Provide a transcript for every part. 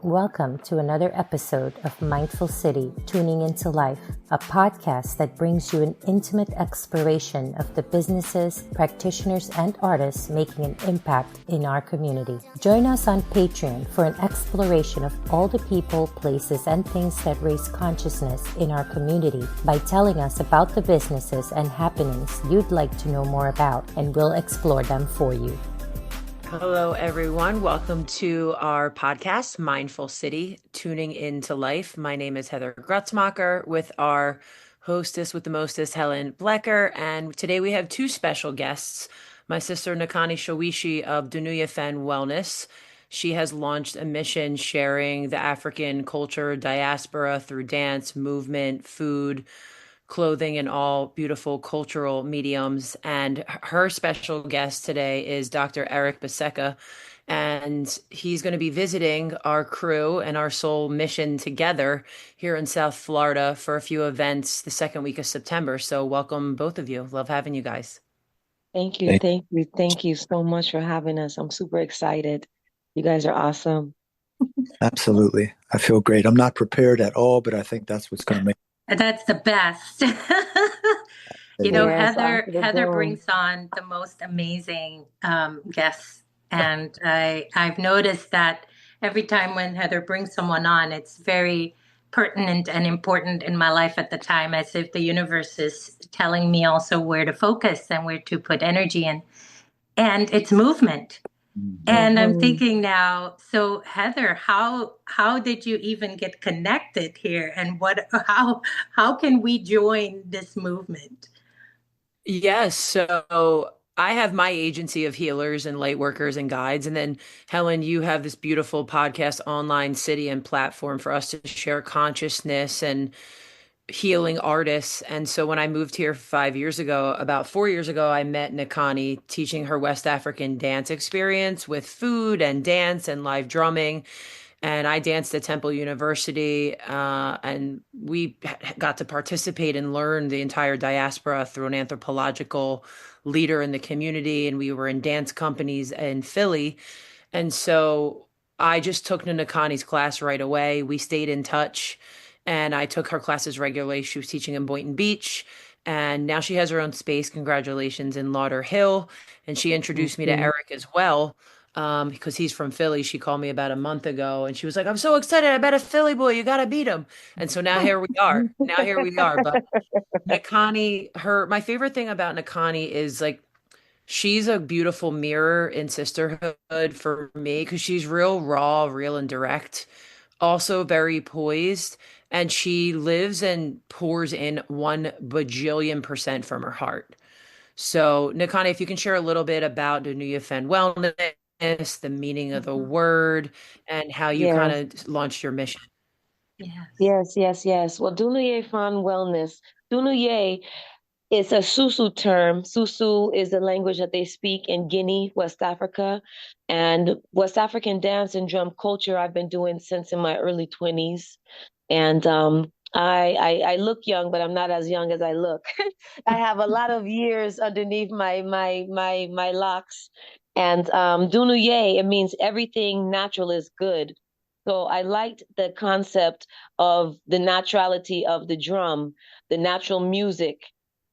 Welcome to another episode of Mindful City, Tuning into Life, a podcast that brings you an intimate exploration of the businesses, practitioners, and artists making an impact in our community. Join us on Patreon for an exploration of all the people, places, and things that raise consciousness in our community by telling us about the businesses and happenings you'd like to know more about, and we'll explore them for you. Hello, everyone. Welcome to our podcast, Mindful City, Tuning into Life. My name is Heather Grutzmacher with our hostess with the mostest, Helen Blecker. And today we have two special guests. My sister, Nikani Shawishi of Dunuye Wellness. She has launched a mission sharing the African culture diaspora through dance, movement, food, clothing, and all beautiful cultural mediums. And her special guest today is Dr. Eric Biseca. And he's going to be visiting our crew and our soul mission together here in South Florida for a few events the second week of September. So welcome, both of you. Love having you guys. Thank you so much for having us. I'm super excited. You guys are awesome. Absolutely. I feel great. I'm not prepared at all, but I think that's what's going to make. That's the best. Yes, Heather brings on the most amazing guests. And I've noticed that every time when Heather brings someone on, it's very pertinent and important in my life at the time, as if the universe is telling me also where to focus and where to put energy in. And it's movement. And I'm thinking now, so Heather, how did you even get connected here, and how can we join this movement? Yes, so I have my agency of healers and light workers and guides, and then Helen, you have this beautiful podcast, online city and platform for us to share consciousness and healing artists. And so when I moved here 5 years ago, about 4 years ago, I met Nikani teaching her West African dance experience with food and dance and live drumming. And I danced at Temple University, and we got to participate and learn the entire diaspora through an anthropological leader in the community. And we were in dance companies in Philly. And so I just took Nikani's class right away. We stayed in touch. And I took her classes regularly. She was teaching in Boynton Beach. And now she has her own space. Congratulations, in Lauderhill. And she introduced me to Eric as well, because he's from Philly. She called me about a month ago. And she was like, I'm so excited. I bet a Philly boy. You got to beat him. And so now here we are. But Nikani, my favorite thing about Nikani is like, she's a beautiful mirror in sisterhood for me because she's real raw, real and direct, also very poised, and she lives and pours in 1 bajillion% from her heart. So, Nikani, if you can share a little bit about Dunuye Wellness, the meaning of the word, and how you kind of launched your mission. Yes. Well, Dunuye Wellness. Dunuye is a Susu term. Susu is the language that they speak in Guinea, West Africa. And West African dance and drum culture I've been doing since in my early 20s. And I look young, but I'm not as young as I look. I have a lot of years underneath my locks. And Dunuye, it means everything natural is good. So I liked the concept of the naturality of the drum, the natural music,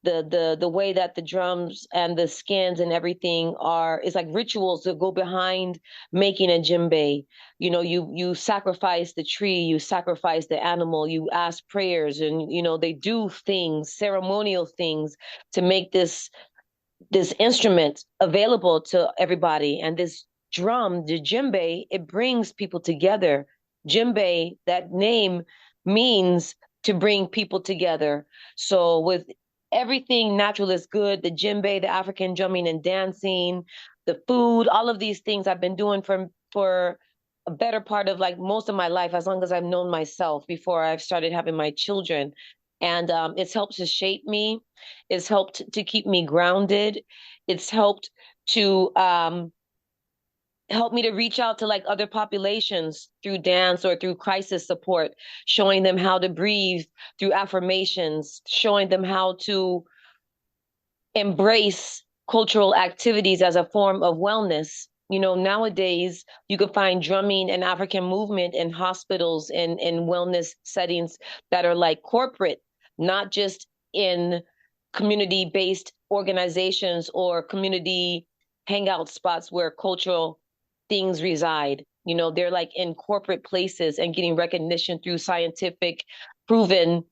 the way that the drums and the skins and everything it's like rituals that go behind making a djembe. You know, you sacrifice the tree, you sacrifice the animal, you ask prayers, and they do things, ceremonial things, to make this instrument available to everybody. And this drum, the djembe, it brings people together. Djembe, that name means to bring people together. So with everything natural is good, the djembe, the African drumming and dancing, the food, all of these things I've been doing for a better part of like most of my life, as long as I've known myself, before I've started having my children. And it's helped to shape me. It's helped to keep me grounded. It's helped to help me to reach out to like other populations through dance or through crisis support, showing them how to breathe through affirmations, showing them how to embrace cultural activities as a form of wellness, Nowadays you could find drumming and African movement in hospitals and in wellness settings that are like corporate, not just in community-based organizations or community hangout spots where cultural things reside. They're like in corporate places and getting recognition through scientific proven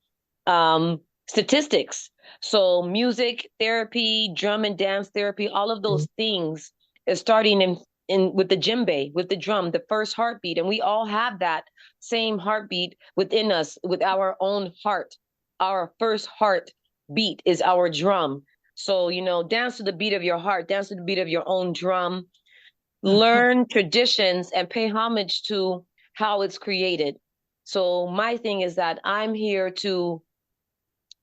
statistics. So music therapy, drum and dance therapy, all of those things is starting in with the djembe, with the drum, the first heartbeat. And we all have that same heartbeat within us, with our own heart. Our first heartbeat is our drum. So, dance to the beat of your heart, dance to the beat of your own drum, learn traditions and pay homage to how it's created. So my thing is that I'm here to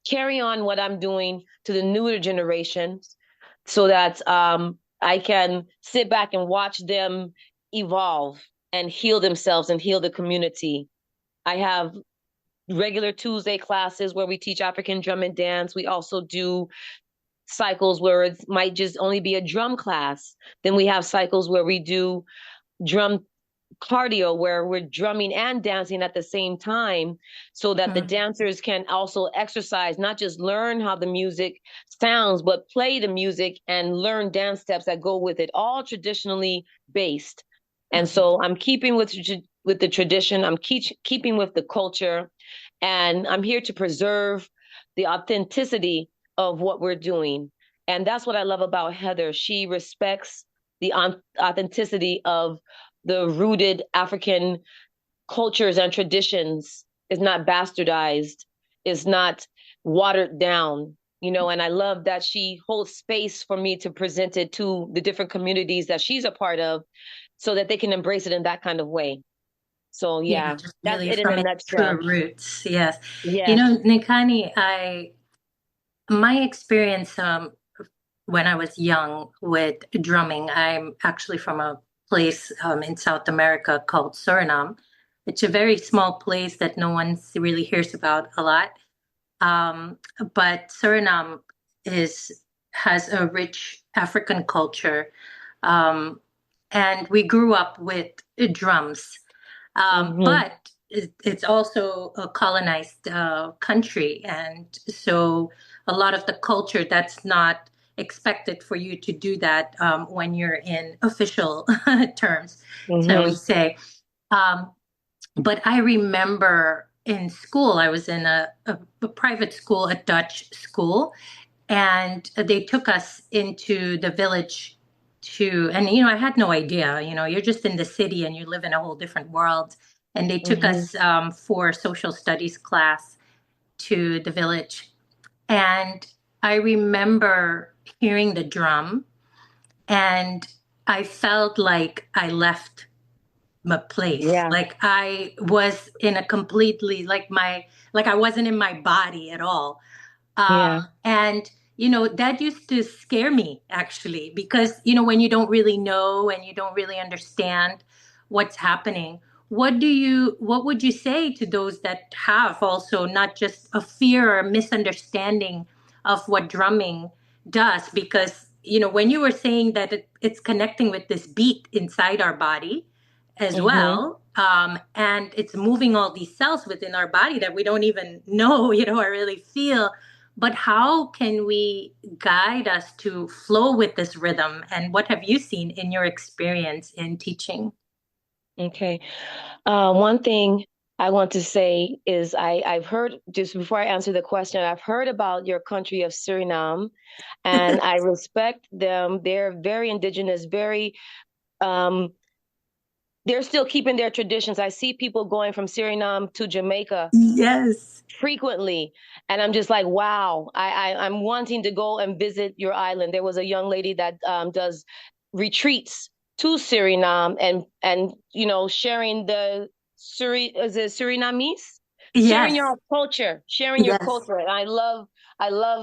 carry on what I'm doing to the newer generations so that I can sit back and watch them evolve and heal themselves and heal the community. I have regular Tuesday classes where we teach African drum and dance. We also do cycles where it might just only be a drum class. Then we have cycles where we do drum cardio, where we're drumming and dancing at the same time, so that the dancers can also exercise, not just learn how the music sounds, but play the music and learn dance steps that go with it, all traditionally based. And so I'm keeping with the tradition, I'm keeping with the culture, and I'm here to preserve the authenticity of what we're doing. And that's what I love about Heather. She respects the authenticity of the rooted African cultures and traditions, is not bastardized, is not watered down, and I love that she holds space for me to present it to the different communities that she's a part of so that they can embrace it in that kind of way. So just that's really it in a from its nutshell. true roots. Yes. Yes. Nikani, my experience when I was young with drumming, I'm actually from a place in South America called Suriname. It's a very small place that no one really hears about a lot. But Suriname has a rich African culture. And we grew up with drums. But it's also a colonized country. And so a lot of the culture, that's not expected for you to do that when you're in official terms, so we say. But I remember in school, I was in a private school, a Dutch school, and they took us into the village and I had no idea, you're just in the city and you live in a whole different world. And they took us for social studies class to the village. And I remember hearing the drum, and I felt like I left my place. Yeah. Like I was in a completely, like I wasn't in my body at all. And that used to scare me, actually, because when you don't really know and you don't really understand what's happening, what would you say to those that have also not just a fear or misunderstanding of what drumming does? Because when you were saying that it's connecting with this beat inside our body as well, and it's moving all these cells within our body that we don't even know, or really feel. But how can we guide us to flow with this rhythm? And what have you seen in your experience in teaching? Okay. One thing I want to say is I've heard, just before I answer the question, I've heard about your country of Suriname, and I respect them. They're very indigenous, very, they're still keeping their traditions. I see people going from Suriname to Jamaica. Yes. Frequently. And I'm just like, wow, I'm wanting to go and visit your island. There was a young lady that does retreats to Suriname and sharing the Surinamese? Yes. Sharing your culture, sharing your Yes. culture. And I love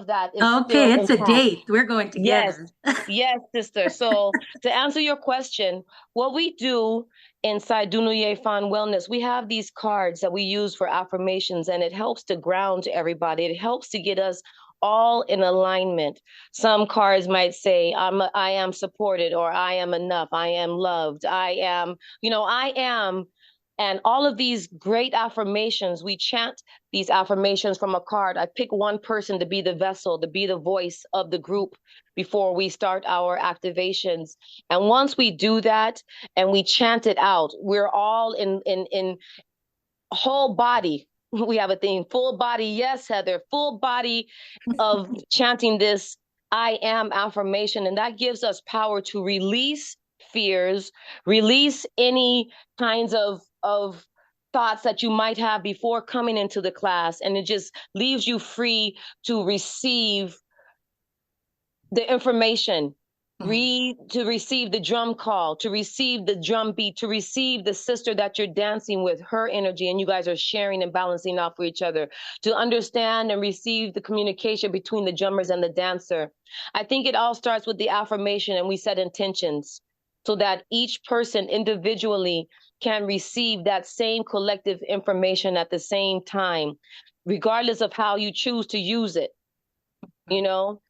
that. Okay, it's intact. A date. We're going together. Yes, sister. So to answer your question, what we do inside Dunuye Fan Wellness, we have these cards that we use for affirmations, and it helps to ground everybody. It helps to get us all in alignment. Some cards might say, I am supported, or I am enough, I am loved, I am, I am. And all of these great affirmations, we chant these affirmations from a card. I pick one person to be the vessel, to be the voice of the group before we start our activations. And once we do that and we chant it out, we're all in whole body. We have a theme, full body. Yes, Heather, full body of chanting this I am affirmation. And that gives us power to release fears, release any kinds of thoughts that you might have before coming into the class. And it just leaves you free to receive the information, to receive the drum call, to receive the drum beat, to receive the sister that you're dancing with, her energy, and you guys are sharing and balancing off for each other, to understand and receive the communication between the drummers and the dancer. I think it all starts with the affirmation, and we set intentions so that each person individually can receive that same collective information at the same time, regardless of how you choose to use it.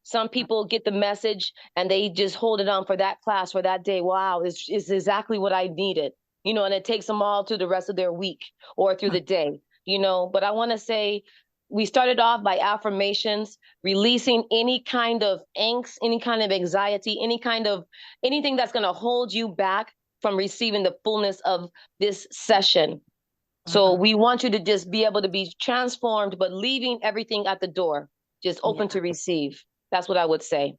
Some people get the message and they just hold it on for that class, for that day. Wow, this is exactly what I needed, and it takes them all through the rest of their week or through the day, But I want to say we started off by affirmations, releasing any kind of angst, any kind of anxiety, anything that's going to hold you back from receiving the fullness of this session. So we want you to just be able to be transformed, but leaving everything at the door, just open to receive. That's what I would say.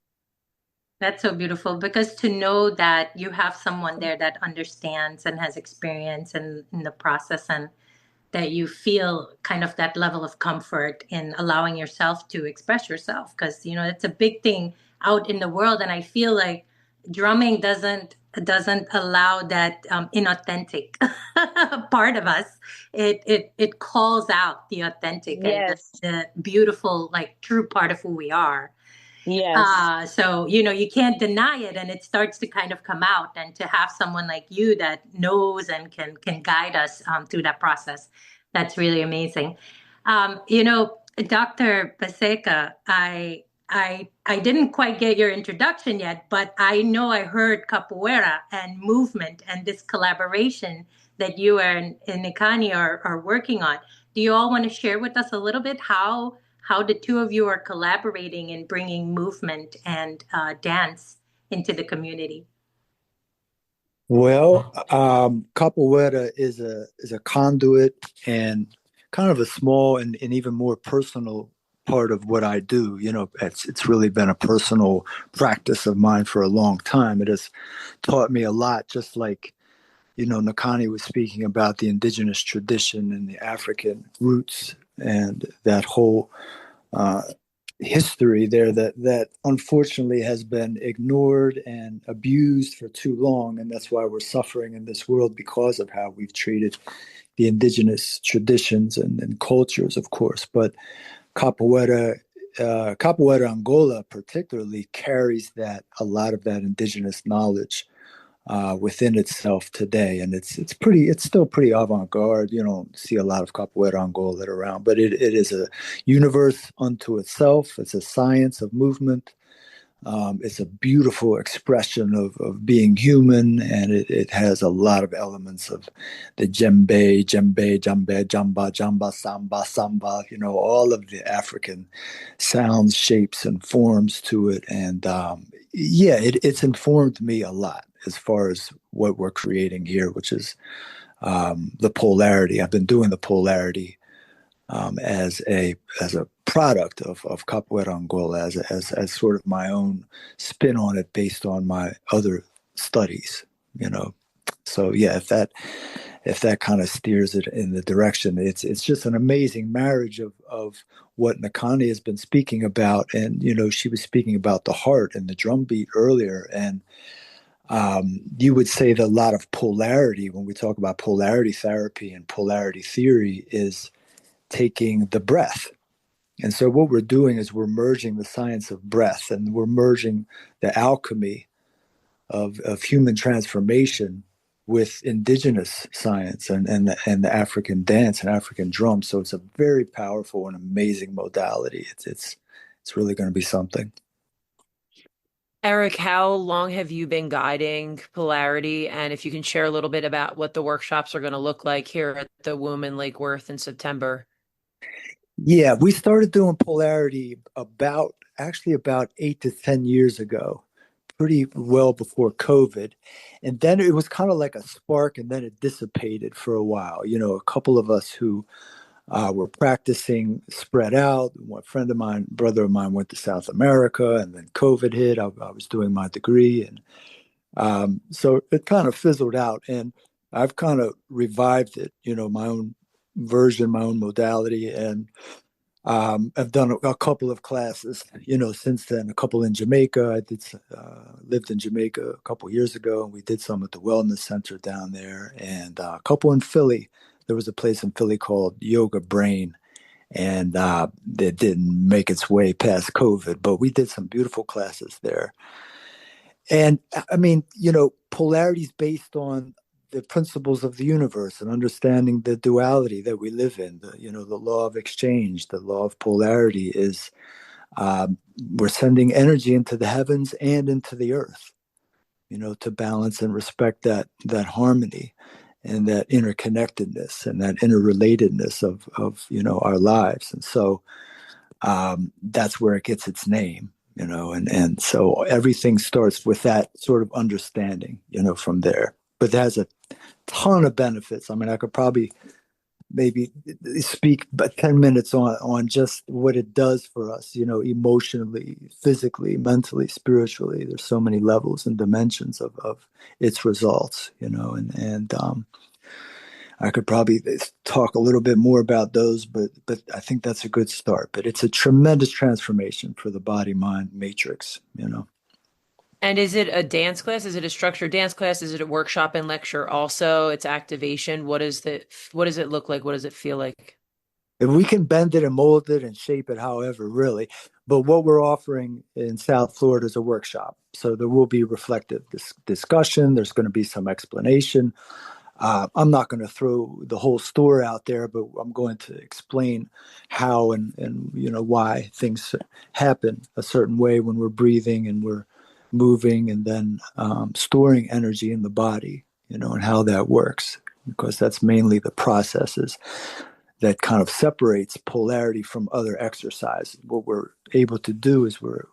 That's so beautiful, because to know that you have someone there that understands and has experience in the process, and that you feel kind of that level of comfort in allowing yourself to express yourself, because it's a big thing out in the world, and I feel like drumming doesn't allow that inauthentic part of us. It calls out the authentic, yes, and the beautiful, like, true part of who we are. Yes. So, you can't deny it, and it starts to kind of come out, and to have someone like you that knows and can guide us through that process. That's really amazing. Dr. Biseca, I didn't quite get your introduction yet, but I know I heard capoeira and movement and this collaboration that you and Nikani are working on. Do you all want to share with us a little bit how the two of you are collaborating in bringing movement and dance into the community? Well, capoeira is a conduit and kind of a small and even more personal part of what I do. It's really been a personal practice of mine for a long time. It has taught me a lot, just like, Nikani was speaking about the indigenous tradition and the African roots and that whole history there that unfortunately has been ignored and abused for too long, and that's why we're suffering in this world, because of how we've treated the indigenous traditions and cultures, of course. But capoeira Angola particularly carries a lot of that indigenous knowledge within itself today, and it's still pretty avant-garde. You don't see a lot of capoeira Angola around, but it is a universe unto itself. It's a science of movement. It's a beautiful expression of being human, and it has a lot of elements of the djembe, jamba, samba, all of the African sounds, shapes, and forms to it. And it's informed me a lot as far as what we're creating here, which is the polarity. I've been doing the polarity as a product of Capoeira Angola, as sort of my own spin on it based on my other studies. So yeah, if that kind of steers it in the direction, it's just an amazing marriage of what Nikani has been speaking about. And she was speaking about the heart and the drum beat earlier, and you would say that a lot of polarity, when we talk about polarity therapy and polarity theory, is taking the breath. And so what we're doing is we're merging the science of breath, and we're merging the alchemy of human transformation with indigenous science and the African dance and African drum. So it's a very powerful and amazing modality. It's really going to be something. Eric, how long have you been guiding Polarity? And if you can share a little bit about what the workshops are going to look like here at the Womb in Lake Worth in September. Yeah, we started doing Polarity about 8 to 10 years ago, pretty well before COVID. And then it was kind of like a spark, and then it dissipated for a while. A couple of us who were practicing spread out. One friend of mine, brother of mine, went to South America, and then COVID hit. I was doing my degree, and so it kind of fizzled out. And I've kind of revived it, my own version, my own modality, and I've done a couple of classes, since then. A couple in Jamaica. Lived in Jamaica a couple years ago, and we did some at the Wellness Center down there, and a couple in Philly. There was a place in Philly called Yoga Brain, and it didn't make its way past COVID, but we did some beautiful classes there. And I mean, polarity is based on the principles of the universe and understanding the duality that we live in. The law of exchange, the law of polarity is we're sending energy into the heavens and into the earth, to balance and respect that harmony and that interconnectedness and that interrelatedness of our lives. And so that's where it gets its name. And so everything starts with that sort of understanding, from there. But it has a ton of benefits. I mean, I could probably maybe speak but 10 minutes on just what it does for us, emotionally, physically, mentally, spiritually. There's so many levels and dimensions of its results, and I could probably talk a little bit more about those, but I think that's a good start. But it's a tremendous transformation for the body-mind matrix, And is it a dance class? Is it a structured dance class? Is it a workshop and lecture also? It's activation. What does it look like? What does it feel like? If we can bend it and mold it and shape it however, really. But what we're offering in South Florida is a workshop. So there will be reflective discussion. There's going to be some explanation. I'm not going to throw the whole story out there, but I'm going to explain how and why things happen a certain way when we're breathing and we're moving and then storing energy in the body, and how that works, because that's mainly the processes that kind of separates polarity from other exercise. What we're able to do is we're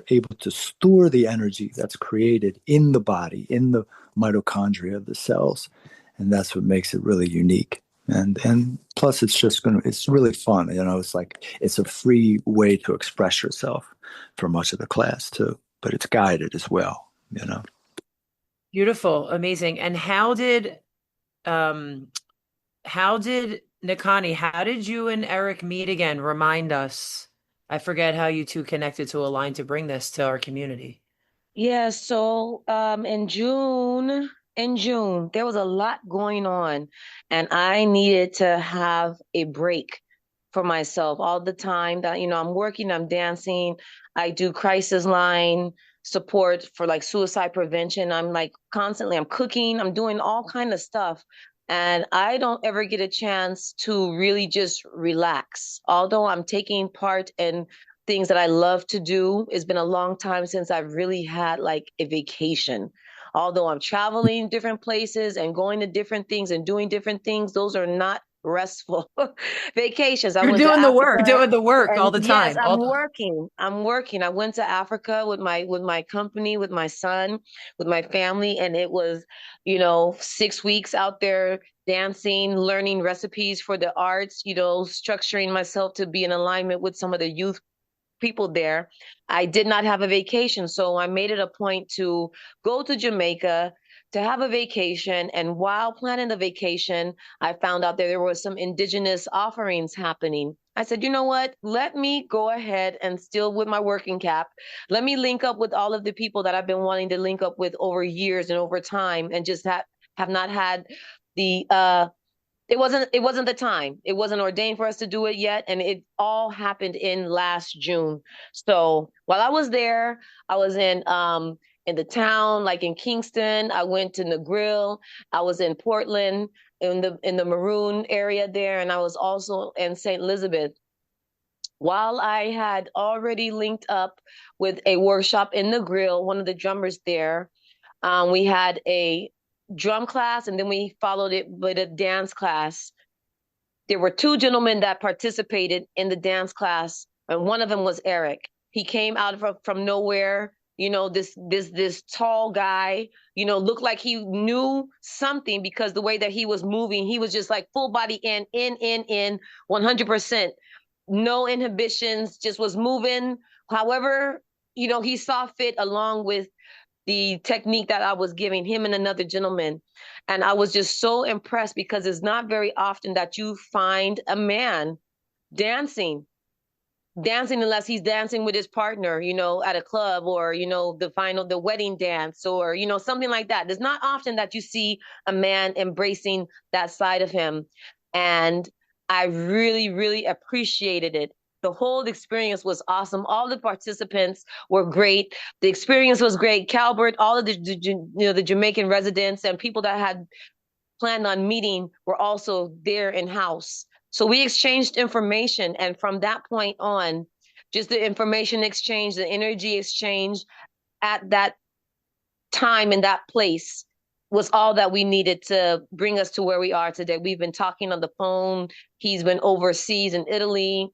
able to store the energy that's created in the body, in the mitochondria of the cells. And that's what makes it really unique. And plus it's really fun. It's a free way to express yourself for much of the class too, but it's guided as well, Beautiful, amazing. And Nikani, how did you and Eric meet again? Remind us. I forget how you two connected to align to bring this to our community. Yeah, so in June, there was a lot going on, and I needed to have a break for myself all the time that, I'm working, I'm dancing, I do crisis line support for like suicide prevention. I'm like constantly, I'm cooking, I'm doing all kind of stuff. And I don't ever get a chance to really just relax. Although I'm taking part in things that I love to do. It's been a long time since I've really had like a vacation. Although I'm traveling different places and going to different things and doing different things, those are not restful vacations. I You're went to Africa, doing the work all and the yes, time. I'm working. I'm working. I went to Africa with my company, with my son, with my family, and it was, 6 weeks out there dancing, learning recipes for the arts, structuring myself to be in alignment with some of the youth people there. I did not have a vacation, so I made it a point to go to Jamaica to have a vacation. And while planning the vacation, I found out that there were some indigenous offerings happening. I said, you know what? Let me go ahead and still with my working cap. Let me link up with all of the people that I've been wanting to link up with over years and over time, and just have not had the it wasn't the time. It wasn't ordained for us to do it yet, and it all happened in last June. So while I was there, I was in the town, like in Kingston. I went to Negril. I was in Portland, in the Maroon area there, and I was also in St. Elizabeth. while I had already linked up with a workshop in the grill, one of the drummers there, we had a drum class and then we followed it with a dance class. There were two gentlemen that participated in the dance class, and one of them was Eric. He came out from nowhere. This tall guy. Looked like he knew something because the way that he was moving, he was just like full body in, 100%, no inhibitions, just was moving. However, he saw fit along with the technique that I was giving him and another gentleman. And I was just so impressed because it's not very often that you find a man dancing, dancing unless he's dancing with his partner, at a club or, the wedding dance or, something like that. It's not often that you see a man embracing that side of him. And I really, really appreciated it. The whole experience was awesome. All the participants were great. The experience was great. Calbert, all of the Jamaican residents and people that had planned on meeting were also there in house. So we exchanged information. And from that point on, just the information exchange, the energy exchange at that time in that place was all that we needed to bring us to where we are today. We've been talking on the phone. He's been overseas in Italy,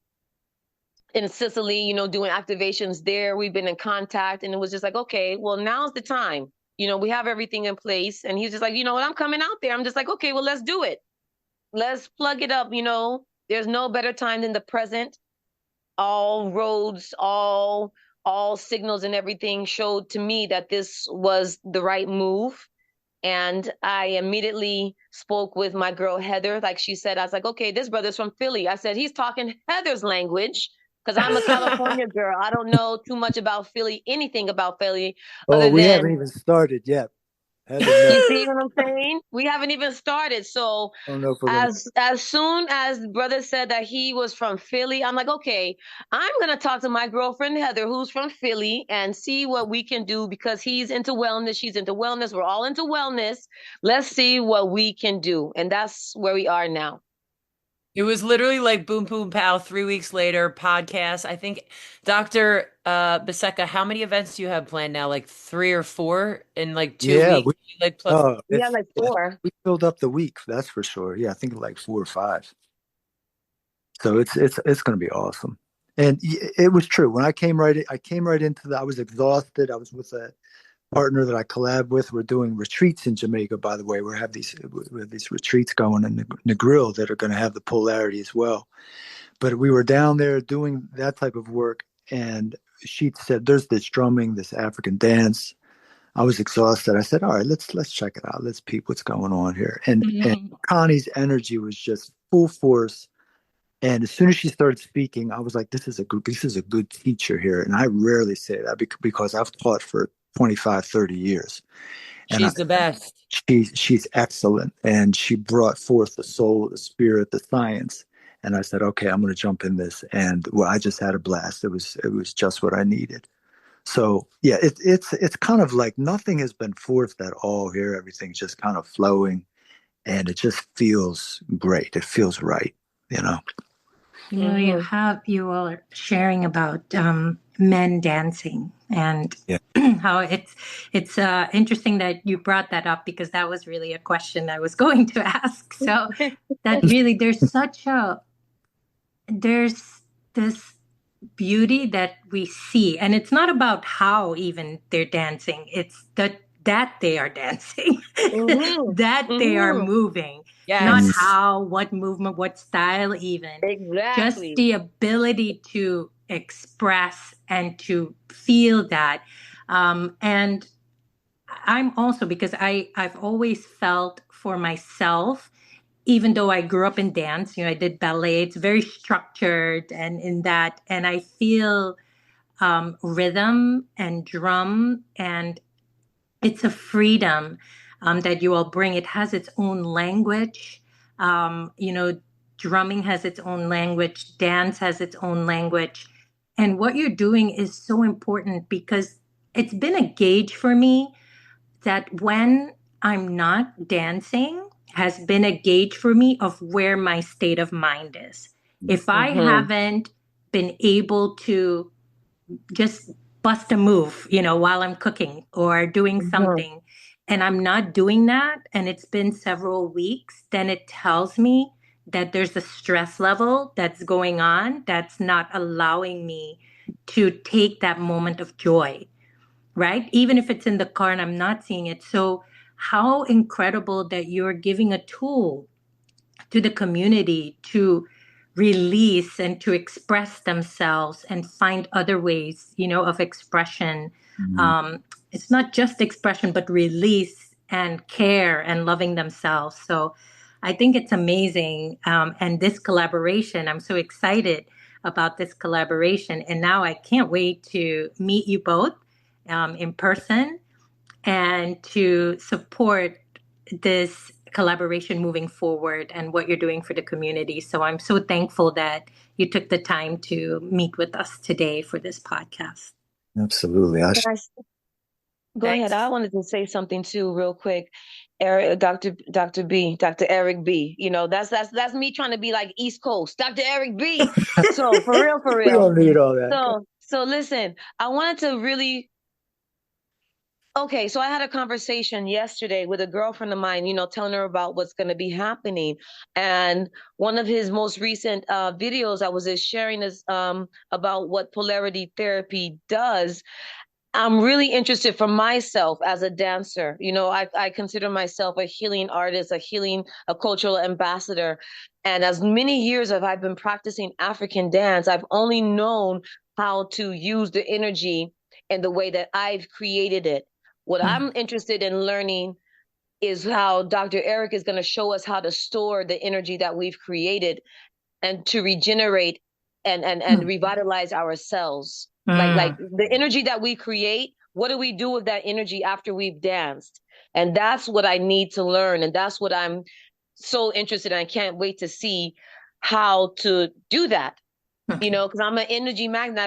in Sicily, doing activations there. We've been in contact, and it was just like, okay, well, now's the time. We have everything in place. And he's just like, you know what, I'm coming out there. I'm just like, okay, well, let's do it. Let's plug it up. There's no better time than the present. All roads, all signals and everything showed to me that this was the right move. And I immediately spoke with my girl, Heather. Like she said, I was like, okay, this brother's from Philly. I said, he's talking Heather's language because I'm a California girl. I don't know too much about Philly, anything about Philly Oh, other we haven't than, even started yet. Heather, no. you see what I'm saying? We haven't even started. So I don't know if we're gonna. as soon as brother said that he was from Philly, I'm like, okay, I'm gonna talk to my girlfriend Heather, who's from Philly, and see what we can do because he's into wellness, she's into wellness, we're all into wellness. Let's see what we can do, and that's where we are now. It was literally like boom, boom, pow. 3 weeks later, podcast. I think, Dr. Biseca, how many events do you have planned now? Like 3 or 4 in like two Yeah, weeks? Like plus. We have like 4. we filled up the week. That's for sure. Yeah, I think like 4 or 5. So it's going to be awesome. And it was true when I came right into that. I was exhausted. I was with a partner that I collab with. We're doing retreats in Jamaica, by the way. We have these retreats going in the grill that are going to have the Polarity as well. But we were down there doing that type of work, and she said, "There's this drumming, this African dance." I was exhausted. I said, "All right, let's check it out. Let's peep what's going on here." And Connie's energy was just full force. And as soon as she started speaking, I was like, this is a good teacher here. And I rarely say that because I've taught for 25, 30 years. And She's the best. She's excellent. And she brought forth the soul, the spirit, the science. And I said, okay, I'm going to jump in this. And well, I just had a blast. It was just what I needed. So yeah, it's kind of like nothing has been forced at all here. Everything's just kind of flowing, and it just feels great. It feels right, you know. You all are sharing about men dancing and how it's interesting that you brought that up because that was really a question I was going to ask. So that really there's this beauty that we see, and it's not about how even they're dancing, it's that they are dancing, that they are moving. Yes. Not how, what movement, what style even. Exactly. Just the ability to express and to feel that. And I'm also, because I've always felt for myself, even though I grew up in dance, I did ballet, it's very structured and in that, and I feel rhythm and drum, and it's a freedom that you all bring. It has its own language. Drumming has its own language. Dance has its own language. And what you're doing is so important because it's been a gauge for me that when I'm not dancing has been a gauge for me of where my state of mind is. If I haven't been able to just bust a move, while I'm cooking or doing something, and I'm not doing that, and it's been several weeks, then it tells me that there's a stress level that's going on that's not allowing me to take that moment of joy, right? Even if it's in the car and I'm not seeing it. So, how incredible that you're giving a tool to the community to release and to express themselves and find other ways, of expression. It's not just expression, but release and care and loving themselves. So I think it's amazing. And this collaboration, I'm so excited about this collaboration. And now I can't wait to meet you both in person and to support this collaboration moving forward and what you're doing for the community. So I'm so thankful that you took the time to meet with us today for this podcast. Absolutely. Go ahead. I wanted to say something too, real quick. Dr. Eric B. That's me trying to be like East Coast, Dr. Eric B. So for real, We don't need all that. So listen, I wanted to really. Okay, so I had a conversation yesterday with a girlfriend of mine, telling her about what's going to be happening. And one of his most recent videos, I was just sharing this about what polarity therapy does. I'm really interested for myself as a dancer. I consider myself a healing artist, a cultural ambassador. And as many years as I've been practicing African dance, I've only known how to use the energy in the way that I've created it. What I'm interested in learning is how Dr. Eric is going to show us how to store the energy that we've created and to regenerate and revitalize ourselves. Like the energy that we create, what do we do with that energy after we've danced? And that's what I need to learn. And that's what I'm so interested in. I can't wait to see how to do that. Because I'm an energy magnet.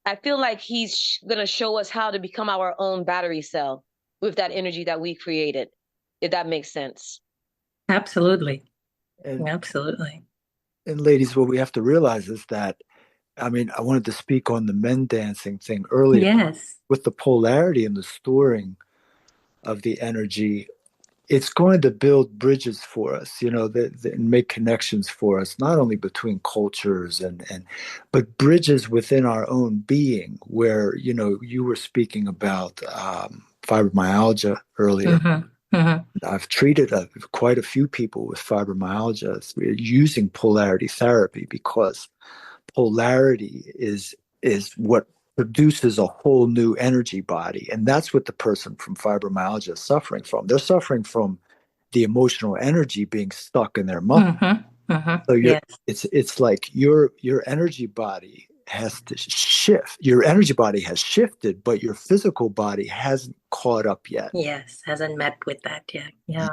I feel like he's going to show us how to become our own battery cell with that energy that we created, if that makes sense. Absolutely. Absolutely. And ladies, what we have to realize is that, I wanted to speak on the men dancing thing earlier. Yes. With the polarity and the storing of the energy, it's going to build bridges for us, that make connections for us, not only between cultures but bridges within our own being. Where you were speaking about fibromyalgia earlier. I've treated quite a few people with fibromyalgia using polarity therapy, because polarity is what produces a whole new energy body. And that's what the person from fibromyalgia is suffering from. They're suffering from the emotional energy being stuck in their muscle. So it's like your energy body has to shift. Your energy body has shifted, but your physical body hasn't caught up yet. Yes, hasn't met with that yet. Yeah.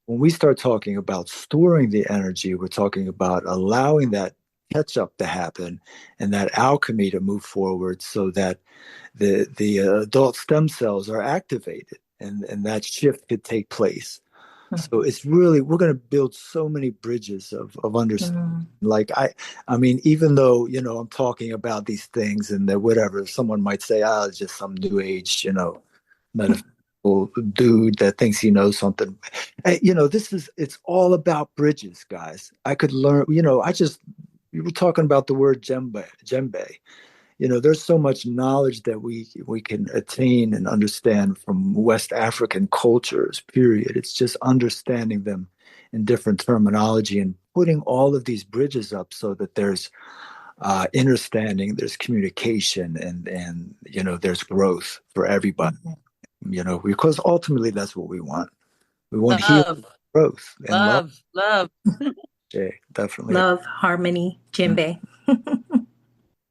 When we start talking about storing the energy, we're talking about allowing that catch up to happen and that alchemy to move forward, so that the adult stem cells are activated and that shift could take place. So it's really, we're going to build so many bridges of understanding. Like even though, I'm talking about these things and that whatever, someone might say, it's just some new age, metaphysical dude that thinks he knows something. Hey, it's all about bridges, guys. I could learn, you were talking about the word djembe. There's so much knowledge that we can attain and understand from West African cultures, period. It's just understanding them in different terminology and putting all of these bridges up so that there's understanding, there's communication, and there's growth for everybody. Because ultimately that's what we want. We want healing, growth, and love. Yeah, definitely. Love, harmony, djembe.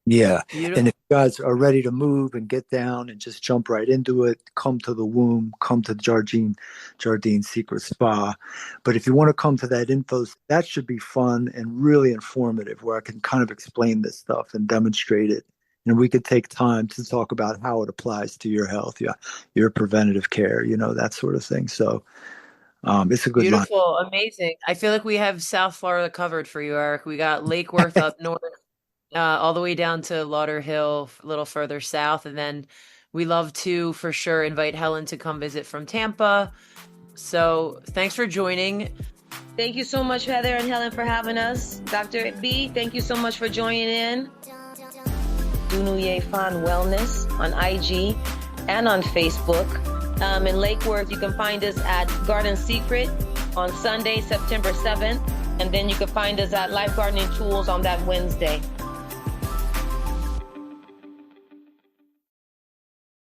Yeah. Beautiful. And if you guys are ready to move and get down and just jump right into it, come to the womb, come to Jardine Secret Spa. But if you want to come to that info, that should be fun and really informative, where I can kind of explain this stuff and demonstrate it. And we could take time to talk about how it applies to your health, your preventative care, that sort of thing. So it's a good Beautiful, line. amazing. I feel like we have South Florida covered for you, Eric. We got Lake Worth up north. all the way down to Lauderhill, a little further south. And then we love to, for sure, invite Helen to come visit from Tampa. So thanks for joining. Thank you so much, Heather and Helen, for having us. Dr. B, thank you so much for joining in. Dunuye Fan Wellness on IG and on Facebook. In Lake Worth, you can find us at Garden Secret on Sunday, September 7th. And then you can find us at Life Gardening Tools on that Wednesday.